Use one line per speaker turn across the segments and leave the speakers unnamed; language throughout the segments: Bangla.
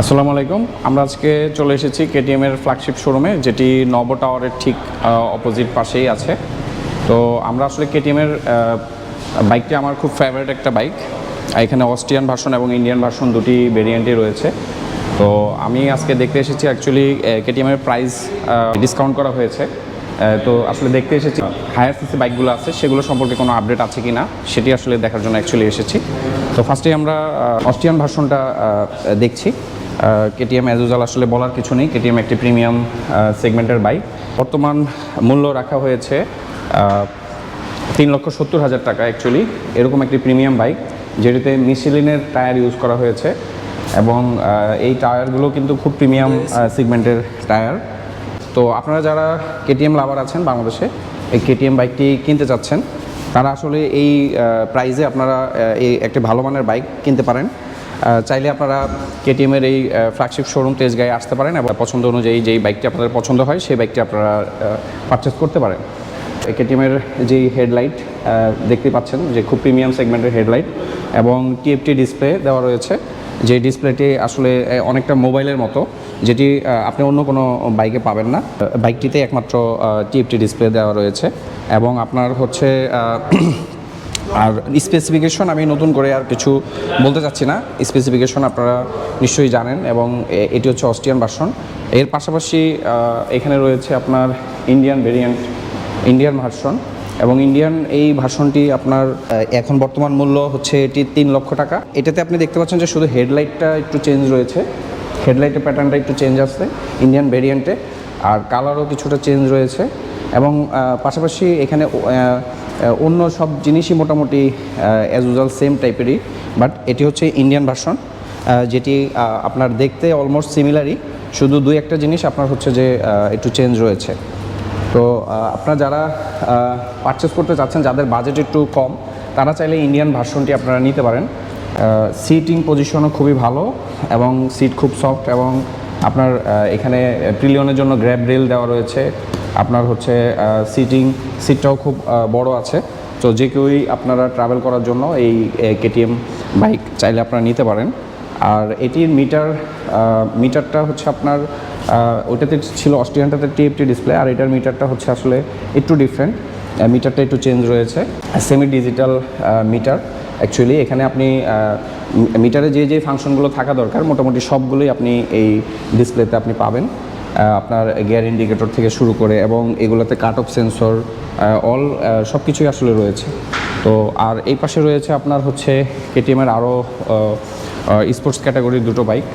আসসালামু আলাইকুম। আমরা আজকে চলে এসেছি কেটিএম এর ফ্ল্যাগশিপ শোরুমে, যেটি নব টাওয়ারের ঠিক অপোজিট পাশেই আছে। তো আমরা আসলে কেটিএম এর বাইকটি আমার খুব ফেভারিট একটা বাইক। এখানে অস্ট্রিয়ান ভার্সন এবং ইন্ডিয়ান ভার্সন দুটি ভেরিয়েন্টই রয়েছে। তো আমি আজকে দেখতে এসেছি, অ্যাকচুয়ালি কেটিএম এর প্রাইস ডিসকাউন্ট করা হয়েছে। তো আসলে দেখতে এসেছি হায়ার সিসি বাইকগুলো আছে সেগুলো সম্পর্কে কোনো আপডেট আছে কি না সেটি আসলে দেখার জন্য অ্যাকচুয়ালি এসেছি। তো ফার্স্টেই আমরা অস্ট্রিয়ান ভার্সনটা দেখছি। কেটিএম অ্যাজ ইউজুয়াল আসলে বলার কিছু নেই, কেটিএম একটি প্রিমিয়াম সেগমেন্টের বাইক। বর্তমান মূল্য রাখা হয়েছে 3,70,000 টাকা। অ্যাকচুয়ালি এরকম একটি প্রিমিয়াম বাইক যেটিতে মিশেলিনের টায়ার ইউজ করা হয়েছে এবং এই টায়ারগুলো কিন্তু খুব প্রিমিয়াম সেগমেন্টের টায়ার। তো আপনারা যারা কেটিএম লাভার আছেন বাংলাদেশে, এই কেটিএম বাইকটি কিনতে চাচ্ছেন, তারা আসলে এই প্রাইসে আপনারা এই একটি ভালো মানের বাইক কিনতে পারেন। চাইলে আপনারা কেটিএমের এই ফ্ল্যাগশিপ শোরুম তেজগাঁয়ে আসতে পারেন এবং পছন্দ অনুযায়ী যেই বাইকটি আপনাদের পছন্দ হয় সেই বাইকটি আপনারা পারচেস করতে পারেন। কেটিএমের যেই হেডলাইট দেখতে পাচ্ছেন যে খুব প্রিমিয়াম সেগমেন্টের হেডলাইট এবং টিএফটি ডিসপ্লে দেওয়া রয়েছে, যে ডিসপ্লেটি আসলে অনেকটা মোবাইলের মতো, যেটি আপনি অন্য কোনো বাইকে পাবেন না। বাইকটিতে একমাত্র টিএফটি ডিসপ্লে দেওয়া রয়েছে এবং আপনার হচ্ছে আর স্পেসিফিকেশন আমি নতুন করে আর কিছু বলতে চাচ্ছি না। স্পেসিফিকেশন আপনারা নিশ্চয়ই জানেন এবং এটি হচ্ছে অস্ট্রিয়ান ভার্সন। এর পাশাপাশি এখানে রয়েছে আপনার ইন্ডিয়ান ভেরিয়েন্ট, ইন্ডিয়ান ভার্সন এবং ইন্ডিয়ান এই ভার্সনটি আপনার এখন বর্তমান মূল্য হচ্ছে এটি 3 লক্ষ টাকা। এটাতে আপনি দেখতে পাচ্ছেন যে শুধু হেডলাইটটা একটু চেঞ্জ রয়েছে, হেডলাইটের প্যাটার্নটা একটু চেঞ্জ আসছে ইন্ডিয়ান ভেরিয়েন্টে, আর কালারও কিছুটা চেঞ্জ রয়েছে এবং পাশাপাশি এখানে অন্য সব জিনিসই মোটামুটি অ্যাজ ইউজুয়াল সেম টাইপেরই, বাট এটি হচ্ছে ইন্ডিয়ান ভার্সন, যেটি আপনার দেখতে অলমোস্ট সিমিলারই, শুধু দুই একটা জিনিস আপনার হচ্ছে যে একটু চেঞ্জ রয়েছে। তো আপনারা যারা পারচেস করতে চাচ্ছেন, যাদের বাজেট একটু কম, তারা চাইলে ইন্ডিয়ান ভার্সনটি আপনারা নিতে পারেন। সিটিং পজিশনও খুবই ভালো এবং সিট খুব সফট এবং আপনার এখানে প্রিলিয়নের জন্য গ্র্যাব রেল দেওয়া রয়েছে। আপনার হচ্ছে সিটটাও খুব বড় আছে। তো যে কেউই আপনারা ট্রাভেল করার জন্য এই কেটিএম বাইক চাইলে আপনারা নিতে পারেন। আর এটির মিটারটা হচ্ছে আপনার ওইটাতে ছিল অস্ট্রিয়ানটাতে টিএফটি ডিসপ্লে, আর এটার মিটারটা হচ্ছে আসলে একটু ডিফারেন্ট, মিটারটা একটু চেঞ্জ রয়েছে, সেমি ডিজিটাল মিটার। অ্যাকচুয়ালি এখানে আপনি মিটারে যে ফাংশনগুলো থাকা দরকার মোটামুটি সবগুলোই আপনি এই ডিসপ্লেতে আপনি পাবেন। আপনার গিয়ার ইন্ডিকেটর থেকে শুরু করে এবং এগুলোতে কাট অফ সেন্সর সব কিছুই আসলে রয়েছে। তো আর এই পাশে রয়েছে আপনার হচ্ছে কেটিএমের আরও স্পোর্টস ক্যাটাগরির দুটো বাইক,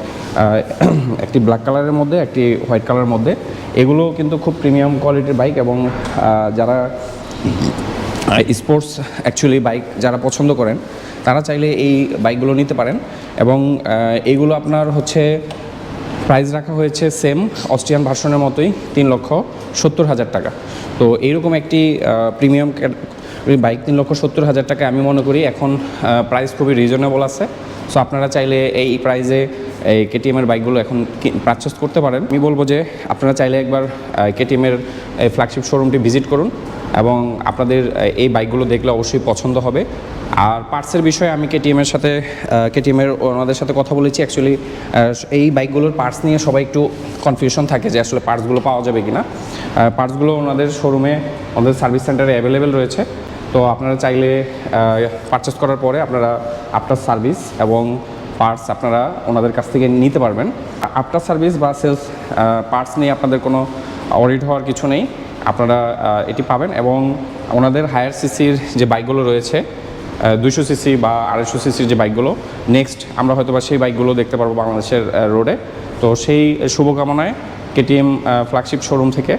একটি ব্ল্যাক কালারের মধ্যে, একটি হোয়াইট কালারের মধ্যে। এগুলো কিন্তু খুব প্রিমিয়াম কোয়ালিটির বাইক এবং যারা স্পোর্টস অ্যাকচুয়ালি বাইক যারা পছন্দ করেন তারা চাইলে এই বাইকগুলো নিতে পারেন। এবং এইগুলো আপনার হচ্ছে প্রাইস রাখা হয়েছে সেম অস্ট্রিয়ান ভার্সনের মতোই 3,70,000 টাকা। তো এইরকম একটি প্রিমিয়াম বাইক 3,70,000 টাকা আমি মনে করি এখন প্রাইস খুবই রিজনেবল আছে। সো আপনারা চাইলে এই প্রাইসে এই কেটিএমের বাইকগুলো এখন পারচেস করতে পারেন। আমি বলবো যে আপনারা চাইলে একবার কেটিএমের ফ্ল্যাগশিপ শোরুমটি ভিজিট করুন এবং আপনাদের এই বাইকগুলো দেখলে অবশ্যই পছন্দ হবে। আর পার্টসের বিষয়ে আমি কেটিএমের ওনাদের সাথে কথা বলেছি। অ্যাকচুয়ালি এই বাইকগুলোর পার্টস নিয়ে সবাই একটু কনফিউশন থাকে যে আসলে পার্টসগুলো পাওয়া যাবে কি না। পার্টসগুলো ওনাদের শোরুমে, ওনাদের সার্ভিস সেন্টারে অ্যাভেলেবেল রয়েছে। তো আপনারা চাইলে পারচেস করার পরে আপনারা আফটার সার্ভিস এবং পার্টস আপনারা ওনাদের কাছ থেকে নিতে পারবেন। আফটার সার্ভিস বা সেলস পার্টস নিয়ে আপনাদের কোনো অডিট হওয়ার কিছু নেই, আপনারা এটি পাবেন। এবং ওনাদের হায়ার সিসির যে বাইকগুলো রয়েছে 200 সিসি বা 250 সিসির যে বাইকগুলো, নেক্সট আমরা হয়তো বা সেই বাইকগুলো দেখতে পারবো বাংলাদেশের রোডে। তো সেই শুভকামনায় কেটিএম ফ্ল্যাগশিপ শোরুম থেকে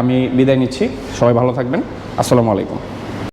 আমি বিদায় নিচ্ছি। সবাই ভালো থাকবেন। আসসালামু আলাইকুম।